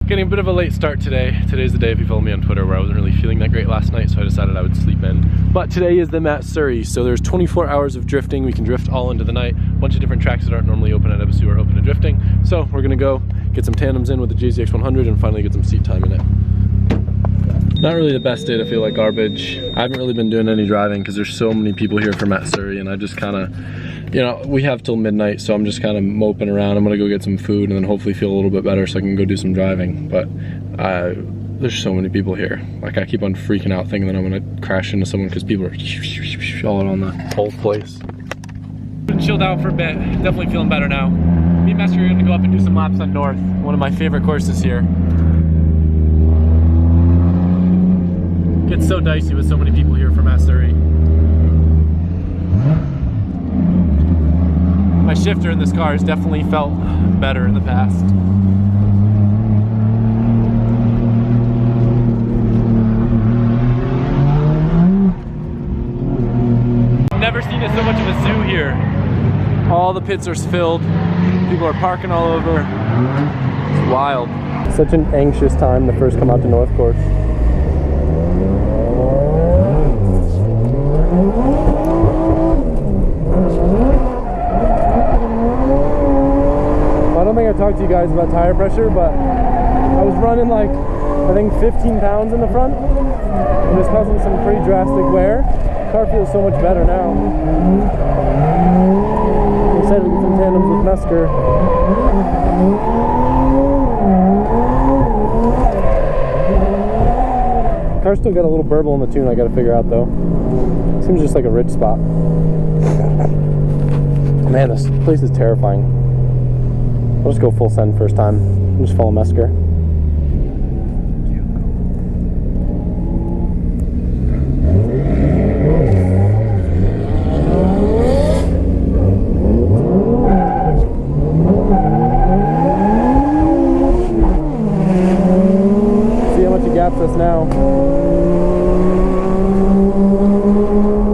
Getting a bit of a late start today. Today's the day, if you follow me on Twitter, where I wasn't really feeling that great last night, so I decided I would sleep in. But today is the Matsuri, so there's 24 hours of drifting. We can drift all into the night. A bunch of different tracks that aren't normally open at Ebisu are open to drifting. So we're gonna go get some tandems in with the JZX100 and finally get some seat time in it. Not really the best day to feel like garbage. I haven't really been doing any driving because there's so many people here for Matsuri, and I just kind of, you know, we have till midnight, so I'm just kind of moping around. I'm gonna go get some food and then hopefully feel a little bit better so I can go do some driving. But there's so many people here. Like, I keep on freaking out thinking that I'm gonna crash into someone because people are all on the whole place. Been chilled out for a bit. Definitely feeling better now. Me and Matsuri are gonna go up and do some laps on North, one of my favorite courses here. Gets so dicey with so many people here for Matsuri. My shifter in this car has definitely felt better in the past. Never seen it so much of a zoo here. All the pits are filled. People are parking all over. It's wild. Such an anxious time to first come out to North Course. I don't think I talked to you guys about tire pressure, but I was running like, I think 15 pounds in the front. It was causing some pretty drastic wear. The car feels so much better now. I'm excited to get some tandems with Mesker. The car's still got a little burble in the tune I gotta figure out though. Seems just like a rich spot. Man, this place is terrifying. I'll just go full send first time. I'll just follow Mesker. See how much he gaps us now.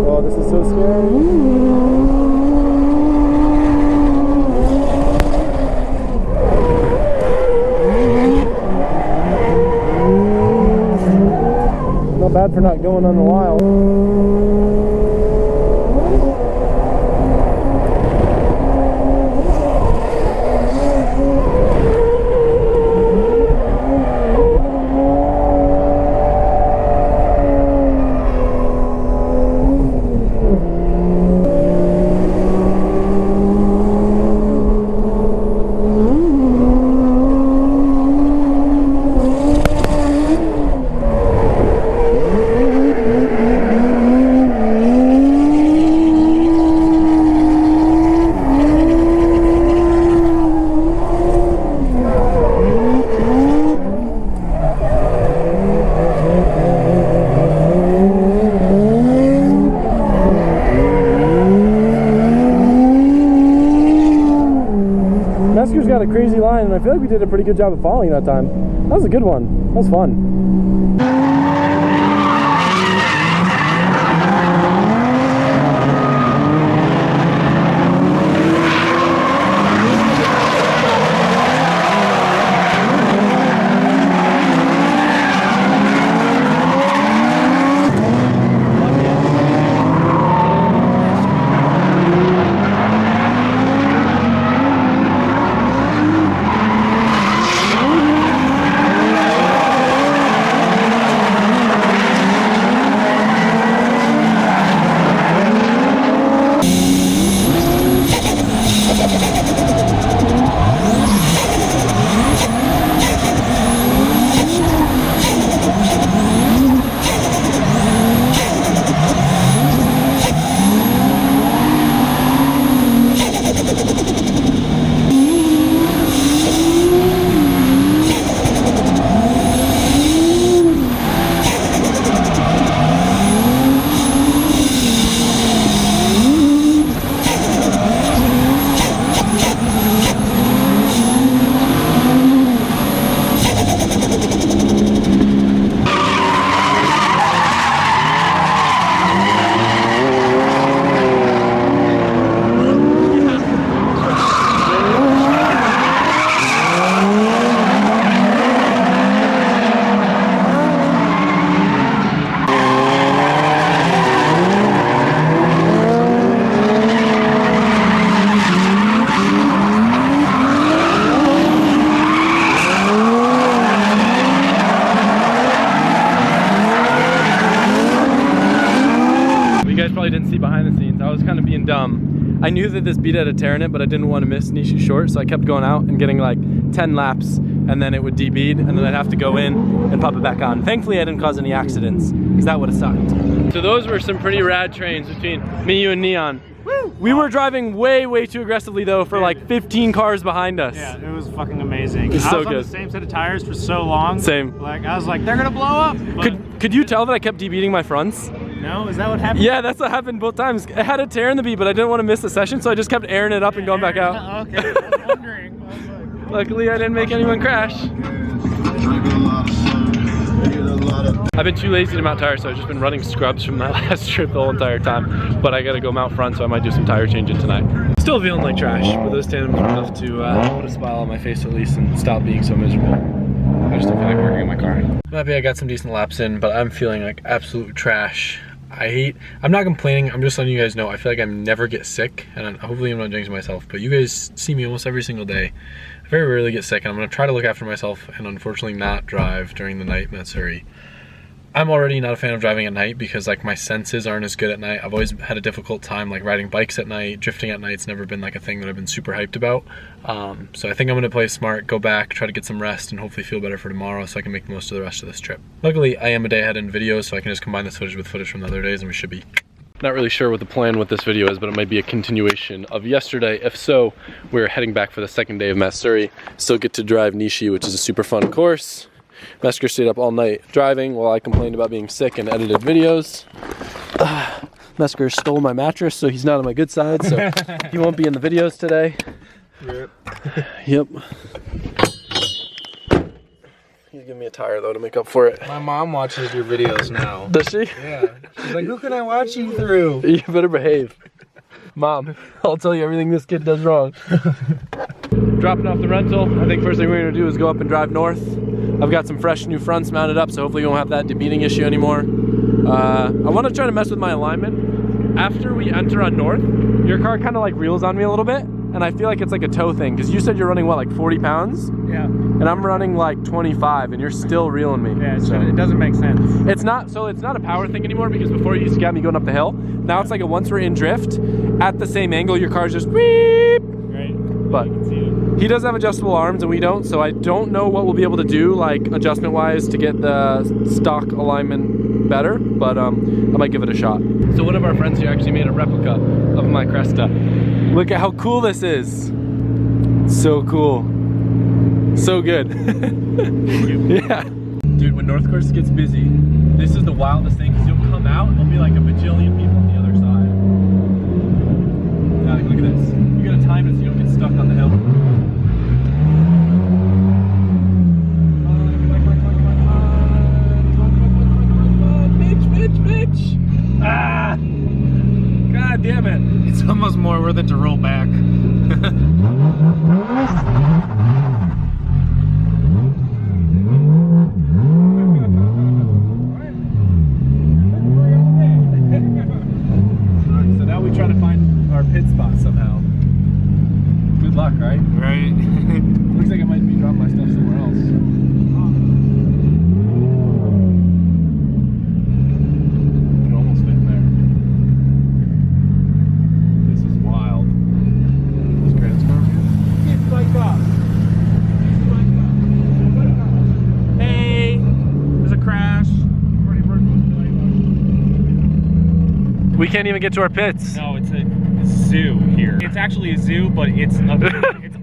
Oh, this is so scary. Bad for not going on the wild. Mesker's got a crazy line, and I feel like we did a pretty good job of following that time. That was a good one. That was fun. I knew that this beat had a tear in it, but I didn't want to miss Nishi short, so I kept going out and getting like 10 laps, and then it would debead, and then I'd have to go in and pop it back on. Thankfully, I didn't cause any accidents, because that would have sucked. So those were some pretty rad trains between me, you, and Neon. Woo! We were driving way too aggressively though for like 15 cars behind us. Yeah, it was fucking amazing. It's so good. I was on the same set of tires for so long. Same. Like, I was like, they're gonna blow up. Could you tell that I kept debeating my fronts? No, is that what happened? Yeah, that's what happened both times. It had a tear in the bead, but I didn't want to miss the session, so I just kept airing it up and going back out. Okay, I was wondering. Luckily, I didn't make anyone crash. I've been too lazy to mount tires, so I've just been running scrubs from my last trip the whole entire time. But I gotta go mount front, so I might do some tire changing tonight. Still feeling like trash, but those tandems were enough to put a smile on my face at least and stop being so miserable. I just don't feel like working on my car. I'm happy I got some decent laps in, but I'm feeling like absolute trash. I'm not complaining, I'm just letting you guys know I feel like I never get sick, and hopefully I'm not jinxing myself, but you guys see me almost every single day. I very rarely get sick, and I'm gonna try to look after myself and unfortunately not drive during the night in Matsuri. I'm already not a fan of driving at night because like my senses aren't as good at night. I've always had a difficult time like riding bikes at night. Drifting at night's never been like a thing that I've been super hyped about. So I think I'm gonna play smart, go back, try to get some rest, and hopefully feel better for tomorrow so I can make the most of the rest of this trip. Luckily, I am a day ahead in videos, so I can just combine this footage with footage from the other days and we should be. Not really sure what the plan with this video is, but it might be a continuation of yesterday. If so, we're heading back for the second day of Matsuri. Still get to drive Nishi, which is a super fun course. Mesker stayed up all night driving while I complained about being sick and edited videos. Mesker stole my mattress, so he's not on my good side, so he won't be in the videos today. Yep. Yep. He's giving me a tire though to make up for it. My mom watches your videos now. Does she? Yeah. She's like, who can I watch you through? You better behave. Mom, I'll tell you everything this kid does wrong. Dropping off the rental. I think first thing we're gonna do is go up and drive north. I've got some fresh new fronts mounted up, so hopefully we won't have that debeating issue anymore. I want to try to mess with my alignment. After we enter on north, your car kind of like reels on me a little bit, and I feel like it's like a tow thing, because you said you're running what, like 40 pounds? Yeah. And I'm running like 25, and you're still reeling me. Yeah, so it doesn't make sense. It's not a power thing anymore, because before you used to get me going up the hill. Now it's like a once we're in drift, at the same angle, your car's just beep. Right. But he does have adjustable arms and we don't, so I don't know what we'll be able to do like adjustment wise to get the stock alignment better, but I might give it a shot. So one of our friends here actually made a replica of my Cresta. Look at how cool this is. So cool. So good. Yeah. Dude, when North Course gets busy, this is the wildest thing, because you'll come out and there'll be like a bajillion people on the other side. Yeah, like, look at this. You gotta time it so you don't get stuck on the hill. Bitch! Ah! God damn it! It's almost more worth it to roll back. So now we try to find our pit spot somehow. Good luck, right? Right. Looks like I might be dropping my stuff somewhere else. We can't even get to our pits. No, it's a zoo here. It's actually a zoo, but it's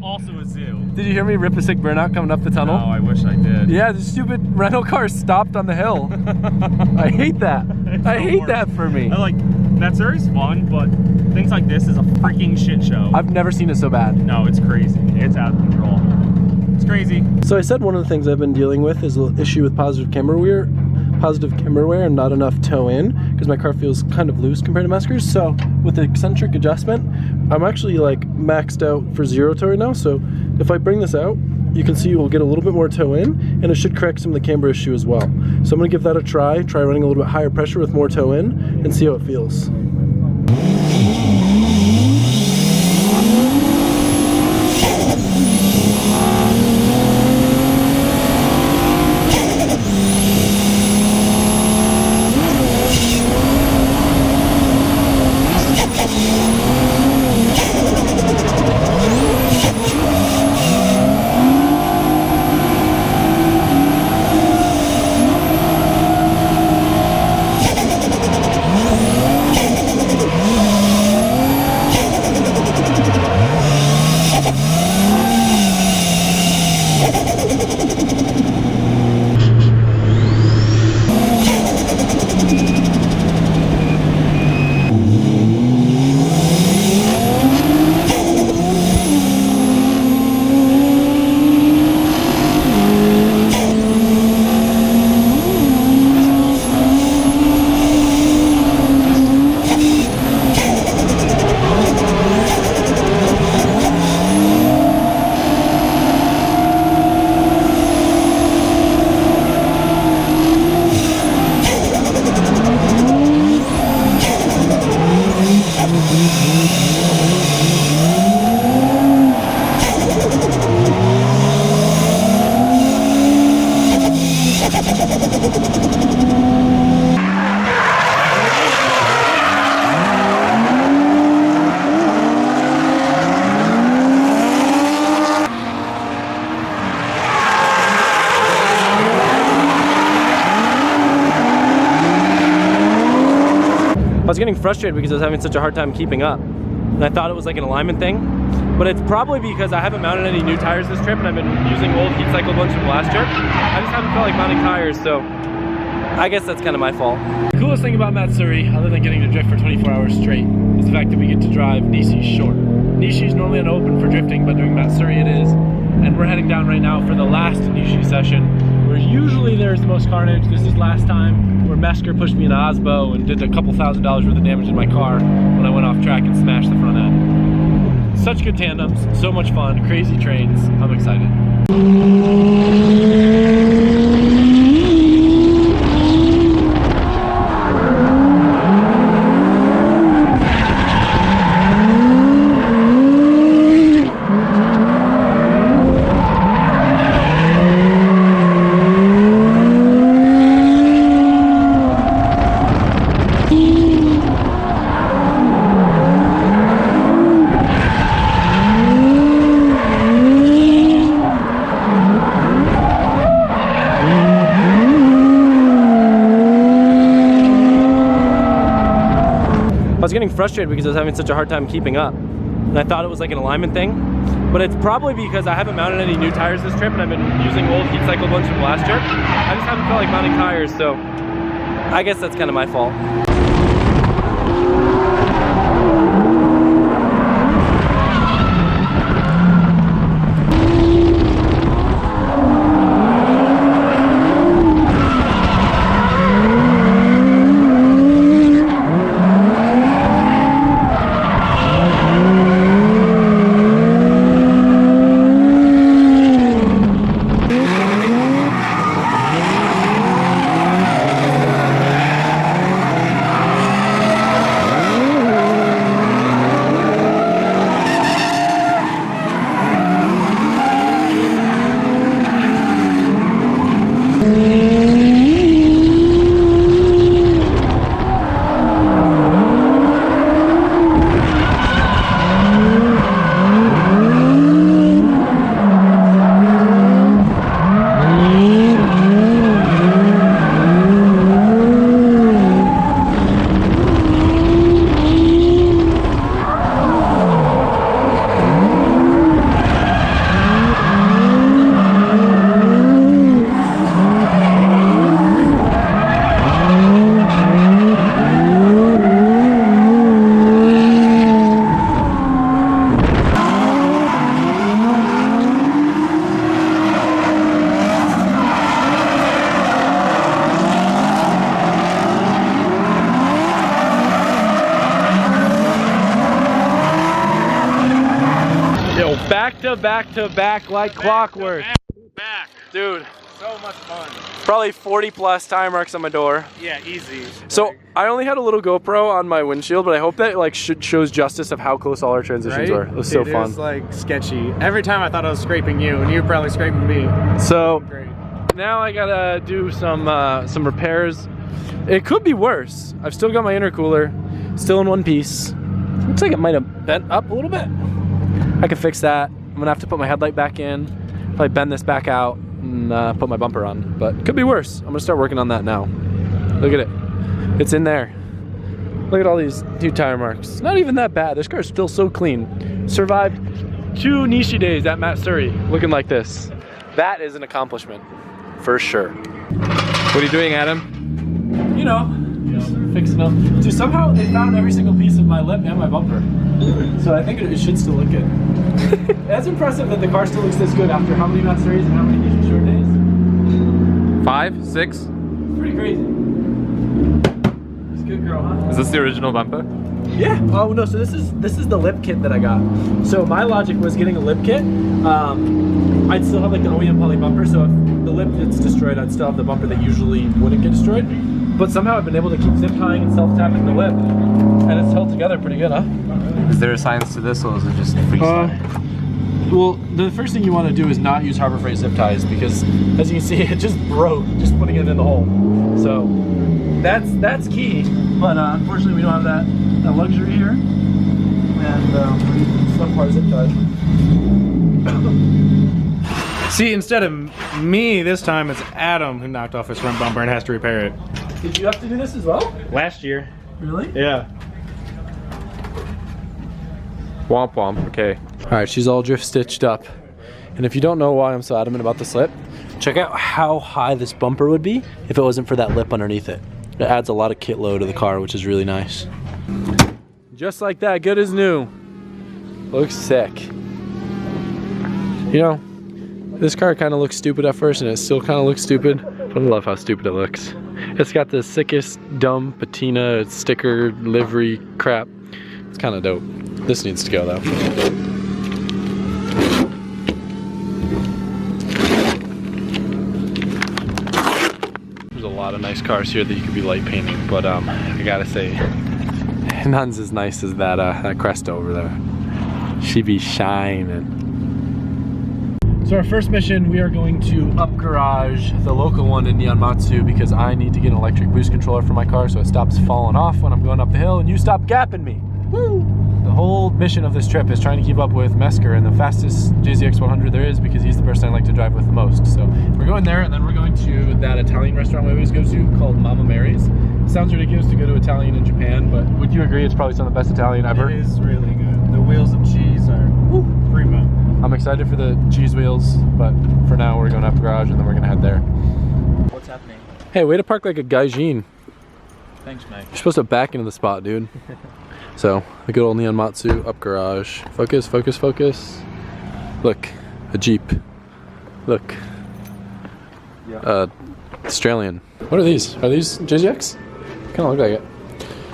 also a zoo. Did you hear me rip a sick burnout coming up the tunnel? Oh, I wish I did. Yeah, the stupid rental car stopped on the hill. I hate that. I hate that for me. I like, Matsuri's fun, but things like this is a freaking shit show. I've never seen it so bad. No, it's crazy. It's out of control. It's crazy. So I said one of the things I've been dealing with is an issue with positive camber wear and not enough toe in, because my car feels kind of loose compared to Mesker's. So with the eccentric adjustment, I'm actually like maxed out for zero toe right now. So if I bring this out, you can see we'll get a little bit more toe in, and it should correct some of the camber issue as well. So I'm gonna give that a try running a little bit higher pressure with more toe in, and see how it feels. was getting frustrated because I was having such a hard time keeping up. And I thought it was like an alignment thing. But it's probably because I haven't mounted any new tires this trip and I've been using old heat cycle ones from last trip. I just haven't felt like mounting tires, so I guess that's kind of my fault. The coolest thing about Matsuri, other than getting to drift for 24 hours straight, is the fact that we get to drive Nishi's short. Nishi's normally unopened for drifting, but doing Matsuri it is. And we're heading down right now for the last Nishi session, where usually there's the most carnage. This is last time where Mesker pushed me in Osbo and did a couple $1,000s worth of damage in my car when I went off track and smashed the front end. Such good tandems, so much fun, crazy trains. I'm excited. I was getting frustrated because I was having such a hard time keeping up. And I thought it was like an alignment thing. But it's probably because I haven't mounted any new tires this trip and I've been using old heat cycle ones from last trip. I just haven't felt like mounting tires, so I guess that's kind of my fault. Back to back like clockwork. Back. Dude, So much fun. probably 40 plus tire marks on my door. Yeah, easy. So I only had a little GoPro on my windshield, but I hope that like shows justice of how close all our transitions were. It was so fun. It was like sketchy. Every time I thought I was scraping you, and you were probably scraping me. So Great. now I gotta do some repairs. It could be worse. I've still got my intercooler, still in one piece. Looks like it might have bent up a little bit. I can fix that. I'm gonna have to put my headlight back in, probably bend this back out, and put my bumper on. But it could be worse. I'm gonna start working on that now. Look at it. It's in there. Look at all these new tire marks. Not even that bad. This car's still so clean. Survived 2 Nishi days at Matsuri looking like this. That is an accomplishment, for sure. What are you doing, Adam? You know, just fixing up. Dude, somehow they found every single piece of my lip and my bumper. So I think it should still look good. That's impressive that the car still looks this good after how many Matsuris and how many Nishi short days? 5, 6? Pretty crazy. It's a good girl, huh? Is this the original bumper? Yeah. Oh no. So this is the lip kit that I got. So my logic was getting a lip kit. I'd still have like the OEM poly bumper. So if the lip gets destroyed, I'd still have the bumper that usually wouldn't get destroyed. But somehow I've been able to keep zip tying and self tapping the lip, and it's held together pretty good, huh? Is there a science to this, or is it just freestyle? Well, the first thing you want to do is not use Harbor Freight zip ties because, as you can see, it just broke just putting it in the hole. So that's key. But unfortunately, we don't have that luxury here, and some part zip ties. See, instead of me this time, it's Adam who knocked off his front bumper and has to repair it. Did you have to do this as well? Last year. Really? Yeah. Womp womp. Okay. All right, she's all drift stitched up. And if you don't know why I'm so adamant about this lip, check out how high this bumper would be if it wasn't for that lip underneath it. It adds a lot of kit load to the car, which is really nice. Just like that, good as new. Looks sick. You know, this car kind of looks stupid at first and it still kind of looks stupid, but I love how stupid it looks. It's got the sickest dumb patina sticker livery crap. It's kind of dope. This needs to go though. There's a lot of nice cars here that you could be light painting, but I gotta say, none's as nice as that Cresta over there. She be shining. So our first mission, we are going to up garage the local one in Matsu because I need to get an electric boost controller for my car so it stops falling off when I'm going up the hill and you stop gapping me. Woo! The whole mission of this trip is trying to keep up with Mesker and the fastest JZX100 there is because he's the person I like to drive with the most. So we're going there and then we're going to that Italian restaurant we always go to called Mama Mary's. Sounds ridiculous to go to Italian in Japan, but would you agree it's probably some of the best Italian ever? It is really good. The wheels of cheese are primo. I'm excited for the cheese wheels, but for now we're going up garage and then we're gonna head there. What's happening? Hey, way to park like a gaijin. Thanks, Mike. You're supposed to back into the spot, dude. So, the good old Neon Matsu up garage. Focus, focus, focus. Look, a Jeep. Look. Yeah. Australian. What are these? Are these JZX? Kind of look like it.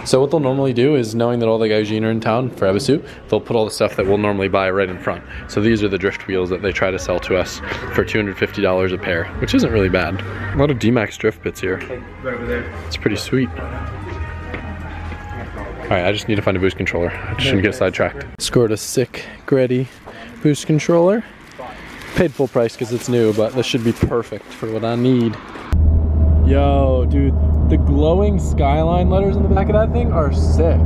So what they'll normally do is, knowing that all the gaijin are in town for Ebisu, they'll put all the stuff that we'll normally buy right in front. So these are the drift wheels that they try to sell to us for $250 a pair, which isn't really bad. A lot of D-Max drift bits here. Right over there. It's pretty sweet. All right, I just need to find a boost controller. I shouldn't get sidetracked. Scored a sick, gritty boost controller. Paid full price because it's new, but this should be perfect for what I need. Yo, dude, the glowing Skyline letters on the back of that thing are sick.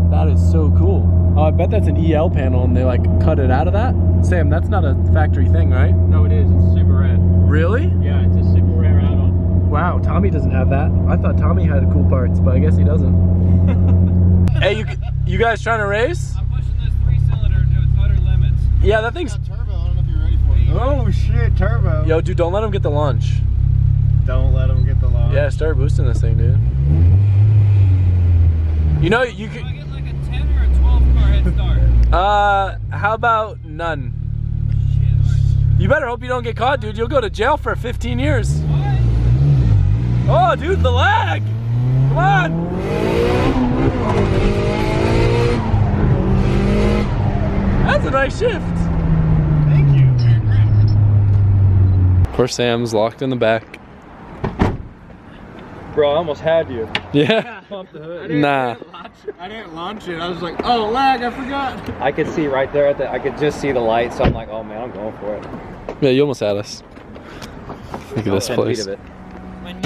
That is so cool. Oh, I bet that's an EL panel and they like cut it out of that. Sam, that's not a factory thing, right? No, it is. It's super rad. Really? Yeah, it's a super rare add-on. Wow, Tommy doesn't have that. I thought Tommy had cool parts, but I guess he doesn't. Hey, you guys trying to race? I'm pushing this 3-cylinder to its utter limits. Yeah, that thing's... Turbo, I don't know if you're ready for it. Oh shit, turbo. Yo, dude, don't let him get the launch. Don't let him get the launch. Yeah, start boosting this thing, dude. You know, you could... Do I get like a 10 or a 12 car head start? How about none? Shit, alright. You better hope you don't get caught, dude. You'll go to jail for 15 years. What? Oh, dude, the lag! Come on! That's a nice shift. Thank you. Poor Sam's locked in the back. Bro, I almost had you. Yeah? Pump the hood. Nah. I didn't launch it. I was like, oh, lag, I forgot. I could see right there I could just see the light, so I'm like, oh man, I'm going for it. Yeah, you almost had us. Look at this 10 feet place. of it. When you